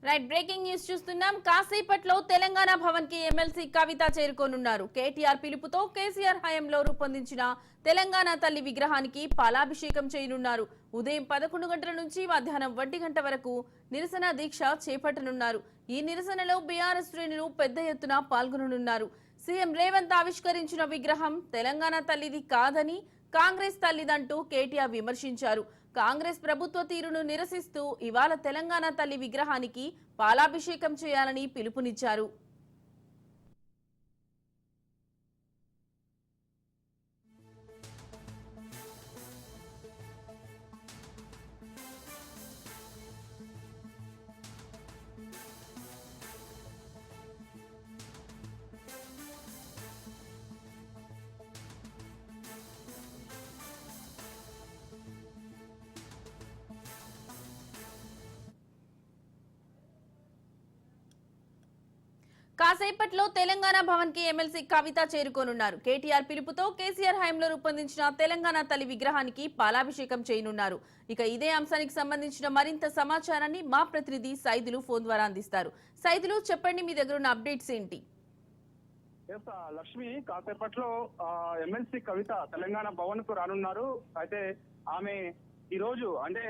Right breaking news చూస్తున్నాం. కాసేపట్లో తెలంగాణ భవన్ కి ఎమ్మెల్సీ కవిత చేరుకోనున్నారు. కేటీఆర్ పిలుపుతో కేసీఆర్ హయాంలో రూపొందించిన తెలంగాణ తల్లి విగ్రహానికి పాలాభిషేకం చేయనున్నారు. ఉదయం 11 గంటల నుంచి మధ్యాహ్నం 1 గంట వరకు నిరసన దీక్ష చేపట్టనున్నారు. ఈ నిరసనలో బీఆర్ఎస్ శ్రేణులు పెద్ద ఎత్తున పాల్గొననున్నారు. సీఎం రేవంత్ ఆవిష్కరించిన విగ్రహం తెలంగాణ తల్లిది కాదని, కాంగ్రెస్ తల్లిదంటూ కేటీఆర్ విమర్శించారు. కాంగ్రెస్ ప్రభుత్వ తీరును నిరసిస్తూ ఇవాళ తెలంగాణ తల్లి విగ్రహానికి పాలాభిషేకం చేయాలని పిలుపునిచ్చారు. కాసేపట్లో తెలంగాణ భవన్ కి ఎమ్మెల్సీ కవిత చేరుకోనున్నారు. కేటీఆర్ పిలుపుతో కేసీఆర్ హయాంలో రూపొందించిన తెలంగాణ తల్లి విగ్రహానికి పాలాభిషేకం చేయనున్నారు. ఇక ఇదే అంశానికి సంబంధించిన మరింత సమాచారాన్ని మా ప్రతినిధి సైదులు ఫోన్ ద్వారా అందిస్తారు. సైదులు, చెప్పండి, మీ దగ్గర ఉన్న అప్డేట్స్ ఏంటి? లక్ష్మి, కాసేపట్లో ఎమ్మెల్సీ కవిత తెలంగాణ భవన్ కు రానున్నారు. అయితే ఆమె ఈ రోజు అంటే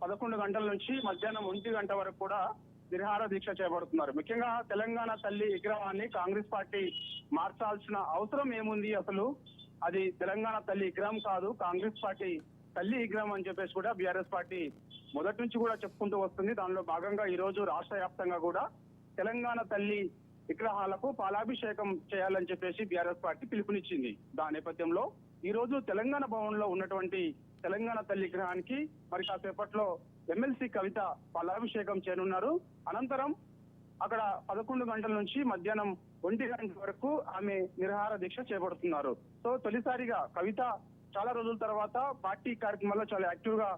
11 గంటల నుంచి మధ్యాహ్నం 1 గంట వరకు కూడా నిరాహార దీక్ష చేపడుతున్నారు. ముఖ్యంగా తెలంగాణ తల్లి విగ్రహాన్ని కాంగ్రెస్ పార్టీ మార్చాల్సిన అవసరం ఏముంది? అసలు అది తెలంగాణ తల్లి విగ్రహం కాదు, కాంగ్రెస్ పార్టీ తల్లి విగ్రహం అని చెప్పేసి కూడా బీఆర్ఎస్ పార్టీ మొదటి నుంచి కూడా చెప్పుకుంటూ వస్తుంది. దానిలో భాగంగా ఈ రోజు రాష్ట్ర వ్యాప్తంగా కూడా తెలంగాణ తల్లి విగ్రహాలకు పాలాభిషేకం చేయాలని చెప్పేసి బీఆర్ఎస్ పార్టీ పిలుపునిచ్చింది. దాని నేపథ్యంలో ఈ రోజు తెలంగాణ భవన్ లో ఉన్నటువంటి తెలంగాణ తల్లి విగ్రహానికి మరి కాసేపట్లో ఎమ్మెల్సీ కవిత పాలాభిషేకం చేయనున్నారు. అనంతరం అక్కడ 11 గంటల నుంచి మధ్యాహ్నం 1 గంట వరకు ఆమె నిరాహార దీక్ష చేపడుతున్నారు. సో తొలిసారిగా కవిత చాలా రోజుల తర్వాత పార్టీ కార్యక్రమాల్లో చాలా యాక్టివ్ గా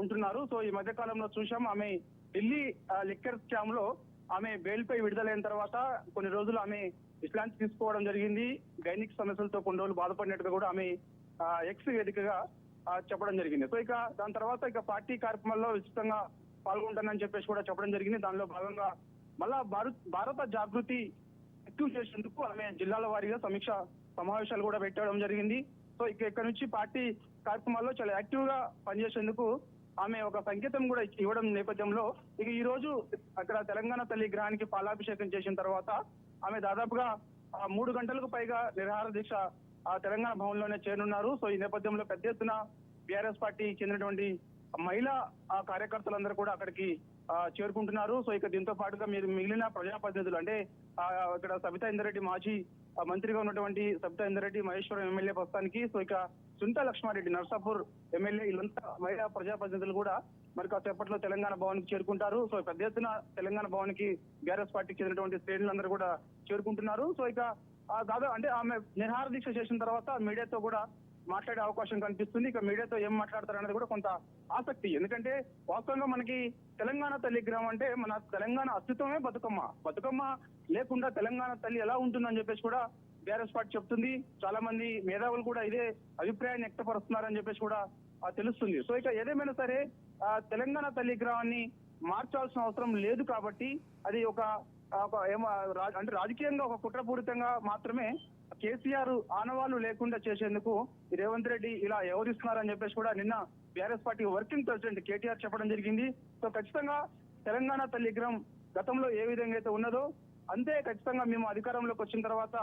ఉంటున్నారు. సో ఈ మధ్య కాలంలో చూసాం, ఆమె ఢిల్లీ లిక్కర్ స్కామ్ లో ఆమె బెయిల్ పై విడుదలైన తర్వాత కొన్ని రోజులు ఆమె విశ్రాంతి తీసుకోవడం జరిగింది. గైనిక్ సమస్యలతో కొన్ని రోజులు బాధపడినట్టుగా కూడా ఆమె ఎక్స్ వేదికగా చెప్పడం జరిగింది. సో ఇక దాని తర్వాత ఇక పార్టీ కార్యక్రమాల్లో విస్తృతంగా పాల్గొంటానని చెప్పేసి కూడా చెప్పడం జరిగింది. దానిలో భాగంగా మళ్ళా భారత జాగృతి యాక్టివ్ చేసేందుకు ఆమె జిల్లాల వారీగా సమీక్ష సమావేశాలు కూడా పెట్టడం జరిగింది. సో ఇక్కడ నుంచి పార్టీ కార్యక్రమాల్లో చాలా యాక్టివ్ గా పనిచేసేందుకు ఆమె ఒక సంకేతం కూడా ఇవ్వడం నేపథ్యంలో ఇక ఈ రోజు అక్కడ తెలంగాణ తల్లి విగ్రహానికి పాలాభిషేకం చేసిన తర్వాత ఆమె దాదాపుగా 3 గంటలకు పైగా నిరాహార దీక్ష తెలంగాణ భవన్ లోనే చేరున్నారు. సో ఈ నేపథ్యంలో పెద్ద ఎత్తున బీఆర్ఎస్ పార్టీ చెందినటువంటి మహిళా కార్యకర్తలందరూ కూడా అక్కడికి చేరుకుంటున్నారు. సో ఇక దీంతో పాటుగా మీరు మిగిలిన ప్రజాప్రతినిధులు అంటే ఇక్కడ సబితా ఇందరెడ్డి మాజీ మంత్రిగా ఉన్నటువంటి సబితా ఇందరెడ్డి, మహేశ్వరం ఎమ్మెల్యే ప్రస్తుతానికి, సో ఇక సుంతా లక్ష్మారెడ్డి నర్సాపూర్ ఎమ్మెల్యే, వీళ్ళంతా మహిళా ప్రజాప్రతినిధులు కూడా మరి కాసేపట్లో తెలంగాణ భవన్ కి చేరుకుంటారు. సో పెద్ద ఎత్తున తెలంగాణ భవన్ కి బీఆర్ఎస్ పార్టీకి చెందినటువంటి శ్రేణులందరూ కూడా చేరుకుంటున్నారు. సో ఇక దాదాపు అంటే ఆమె నిరాహార దీక్ష చేసిన తర్వాత మీడియాతో కూడా మాట్లాడే అవకాశం కనిపిస్తుంది. ఇక మీడియాతో ఏం మాట్లాడతారు అనేది కూడా కొంత ఆసక్తి. ఎందుకంటే వాస్తవంగా మనకి తెలంగాణ తల్లి విగ్రహం అంటే మన తెలంగాణ అస్తిత్వమే బతుకమ్మ లేకుండా తెలంగాణ తల్లి ఎలా ఉంటుందని చెప్పేసి కూడా బీఆర్ఎస్ పార్టీ చెప్తుంది. చాలా మంది మేధావులు కూడా ఇదే అభిప్రాయాన్ని వ్యక్తపరుస్తున్నారని చెప్పేసి కూడా తెలుస్తుంది. సో ఇక ఏదేమైనా సరే తెలంగాణ తల్లి విగ్రహాన్ని మార్చాల్సిన అవసరం లేదు కాబట్టి అది అంటే రాజకీయంగా ఒక కుట్రపూరితంగా మాత్రమే కేసీఆర్ ఆనవాళ్లు లేకుండా చేసేందుకు రేవంత్ రెడ్డి ఇలా వ్యవహరిస్తున్నారని చెప్పేసి కూడా నిన్న BRS party working president KTR చెప్పడం జరిగింది. సో ఖచ్చితంగా తెలంగాణ తల్లి విగ్రహం గతంలో ఏ విధంగా అయితే ఉన్నదో అంతే ఖచ్చితంగా మేము అధికారంలోకి వచ్చిన తర్వాత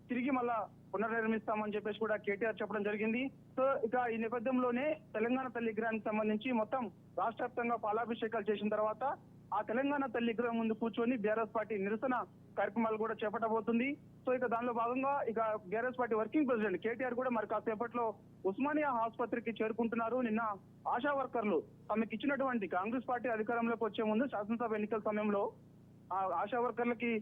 తిరిగి మళ్ళా పునర్నిర్మిస్తామని చెప్పేసి కూడా కేటీఆర్ చెప్పడం జరిగింది. సో ఇక ఈ నేపథ్యంలోనే తెలంగాణ తల్లి విగ్రహానికి సంబంధించి మొత్తం రాష్ట్ర వ్యాప్తంగా పాలాభిషేకాలు చేసిన తర్వాత ఆ తెలంగాణ తల్లి విగ్రహం ముందు కూర్చొని బీఆర్ఎస్ పార్టీ నిరసన కార్యక్రమాలు కూడా చేపట్టబోతుంది. సో ఇక దానిలో భాగంగా ఇక BRS party working president KTR కూడా మరి కాసేపట్లో ఉస్మానియా ఆసుపత్రికి చేరుకుంటున్నారు. నిన్న ఆశా వర్కర్లు తమకి ఇచ్చినటువంటి కాంగ్రెస్ పార్టీ అధికారంలోకి వచ్చే ముందు శాసనసభ ఎన్నికల సమయంలో ఆశా వర్కర్లకి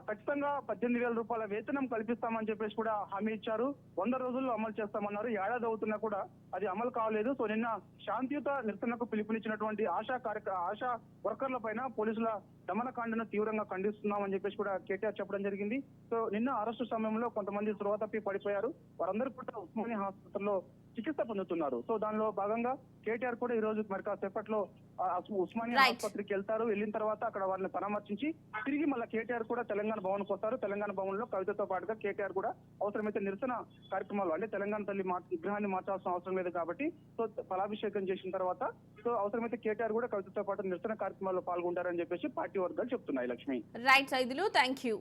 ఖచ్చితంగా 18,000 రూపాయల వేతనం కల్పిస్తామని చెప్పేసి కూడా హామీ ఇచ్చారు. 100 రోజుల్లో అమలు చేస్తామన్నారు. ఏడాది అవుతున్నా కూడా అది అమలు కావలేదు. సో నిన్న శాంతియుత నిరసనకు పిలుపునిచ్చినటువంటి ఆశా వర్కర్ల పైన పోలీసుల దమనకాండను తీవ్రంగా ఖండిస్తున్నామని చెప్పేసి కూడా కేటీఆర్ చెప్పడం జరిగింది. సో నిన్న అరెస్టు సమయంలో కొంతమంది స్పృహ తప్పి పడిపోయారు. వారందరూ కూడా ఉస్మానియా ఆసుపత్రిలో చికిత్స పొందుతున్నారు. సో దానిలో భాగంగా కేటీఆర్ కూడా ఈ రోజు మరి కాసేపట్లో ఉస్మానియా Right. ఆసుపత్రికి వెళ్తారు. వెళ్ళిన తర్వాత అక్కడ వారిని పరామర్శించి తిరిగి మళ్ళీ కేటీఆర్ కూడా తెలంగాణ భవన్ కు వస్తారు. తెలంగాణ భవన్ లో కవితతో పాటుగా కేటీఆర్ కూడా అవసరమైతే నిరసన కార్యక్రమాలు అంటే తెలంగాణ తల్లి విగ్రహాన్ని మార్చాల్సిన అవసరం లేదు కాబట్టి సో ఫలాభిషేకం చేసిన తర్వాత సో అవసరమైతే కేటీఆర్ కూడా కవితతో పాటు నిరసన కార్యక్రమాల్లో పాల్గొంటారని చెప్పేసి పార్టీ వర్గాలు చెప్తున్నాయి. Lakshmi. Right Saidulu, thank you.